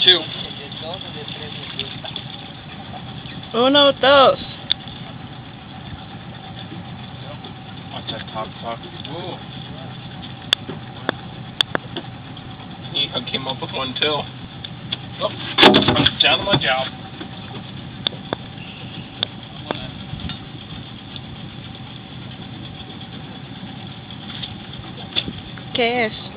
2. Uno, dos. Watch that top clock. Ooh. He came up with one too. Oh, down to my job. ¿Qué es?